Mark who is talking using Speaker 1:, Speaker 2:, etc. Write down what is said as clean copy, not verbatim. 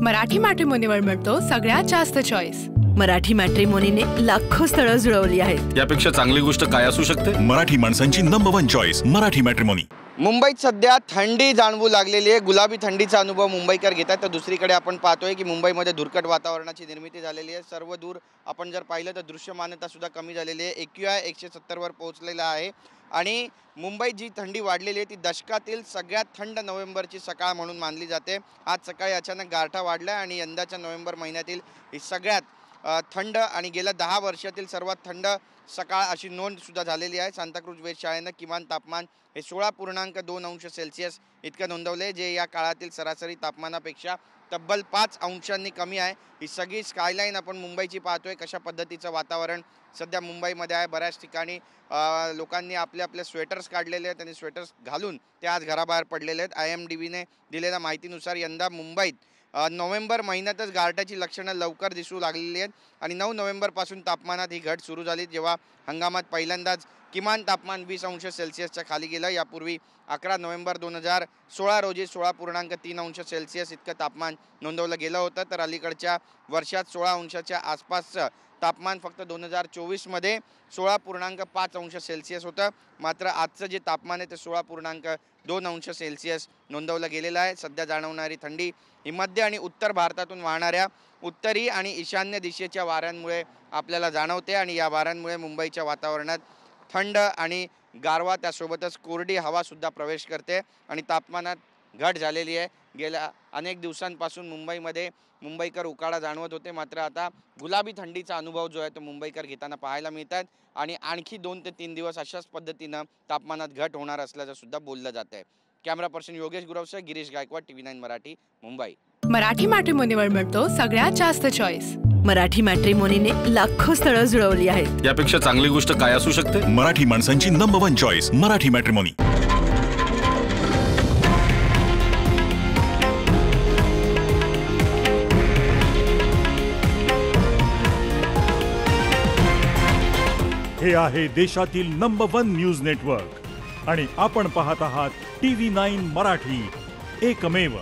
Speaker 1: मराठी मॅट्रिमोनीवर मिळतो सगळ्यात जास्त चॉईस।
Speaker 2: मराठी मॅट्रिमोनीने लाखो स्थळं जुळवली आहेत।
Speaker 3: यापेक्षा चांगली गोष्ट काय असू शकते?
Speaker 4: मराठी माणसांची नंबर 1 चॉईस मराठी मॅट्रिमोनी।
Speaker 5: मुंबईत सध्या थंडी जाणवू लागलेली आहे। गुलाबी थंडीचा अनुभव मुंबईकर घेतात। तर दुसरीकडे आपण पाहतोय की मुंबईमध्ये धुरकट वातावरणाची निर्मिती झालेली आहे। सर्व दूर आपण जर पाहिलं तर दृश्यमानता सुद्धा कमी झालेली आहे। AQI 170 वर पोहोचलेला आहे आणि मुंबईत जी थंडी वाढलेली आहे ती दशकातील सगळ्यात थंड नोव्हेंबरची सकाळ म्हणून मानली जाते। आज सकाळी अचानक गारठा वाढला आणि यंदाच्या नोव्हेंबर महिन्यातील ही सगळ्यात थंड आणि गेल्या 10 वर्षातील सर्वात थंड सकाळ अशी नोंद सुद्धा झालेली आहे। सांताक्रूज वेधशाळेनं किमान तापमान हे 16.2 अंश सेल्सिअस इतकं नोंदवले, जे या काळातील सरासरी तापमानापेक्षा तब्बल 5 अंशांनी कमी आहे। ही सगळी स्कायलाईन आपण मुंबईची पाहतोय, कशा पद्धतीचं वातावरण सध्या मुंबईमध्ये आहे। बऱ्याच ठिकाणी लोकांनी आपले आपले स्वेटर्स काढलेले आहेत आणि स्वेटर्स घालून ते आज घराबाहेर पडलेले आहेत। IMDBने दिलेल्या माहितीनुसार यंदा मुंबईत नोव्हेंबर महिन्यातच गारठ्याची लक्षणं लवकर दिसू लागलेली आहेत आणि 9 नोव्हेंबरपासून तापमानात ही घट सुरू झाली, जेव्हा हंगामात पहिल्यांदाच किमान तापमान 20 अंश सेल्सिअसच्या खाली गेलं। यापूर्वी 11 नोव्हेंबर 2016 रोजी 16.3 अंश सेल्सिअस इतकं तापमान नोंदवलं गेलं होतं। तर अलीकडच्या वर्षात 16 अंशाच्या आसपासचं तापमान फक्त 2024 मध्ये 16.5 अंश सेल्सिअस होतं। मात्र आजचं जे तापमान आहे ते 16.2 अंश सेल्सिअस नोंदवलं गेलेलं आहे। सध्या जाणवणारी थंडी ही मध्य आणि उत्तर भारतातून वाहणाऱ्या उत्तरी आणि ईशान्य दिशेच्या वाऱ्यांमुळे आपल्याला जाणवते आणि या वाऱ्यांमुळे मुंबईच्या वातावरणात थंड आणि गारवा त्यासोबतच कोरडी हवा सुद्धा प्रवेश करते आणि तापमानात घट झालेली आहे। गेल्या अनेक दिवसांपासून मुंबईमध्ये मुंबईकर उकाडा जाणवत होते, मात्र आता गुलाबी थंडीचा अनुभव जो आहे तो मुंबईकर घेताना पाहायला मिळतात आणि आणखी 2 ते 3 दिवस अशाच पद्धतीनं तापमानात घट होणार असल्याचं सुद्धा बोललं जात आहे। कॅमेरा पर्सन योगेश गुरवसह गिरीश गायकवाड, TV9 मराठी, मुंबई।
Speaker 1: मराठी मॅट्रिमोनीवर मिळतो सगळ्यात जास्त चॉईस।
Speaker 2: मराठी मॅट्रिमोनीने लाखो स्थळं जुळवली आहेत।
Speaker 3: यापेक्षा चांगली गोष्ट काय असू शकते?
Speaker 4: मराठी माणसांची नंबर 1 चॉईस मराठी मॅट्रिमोनी।
Speaker 6: हे आहे देशातील नंबर 1 न्यूज नेटवर्क आणि आपण पाहत आहात TV9 मराठी, एकमेव।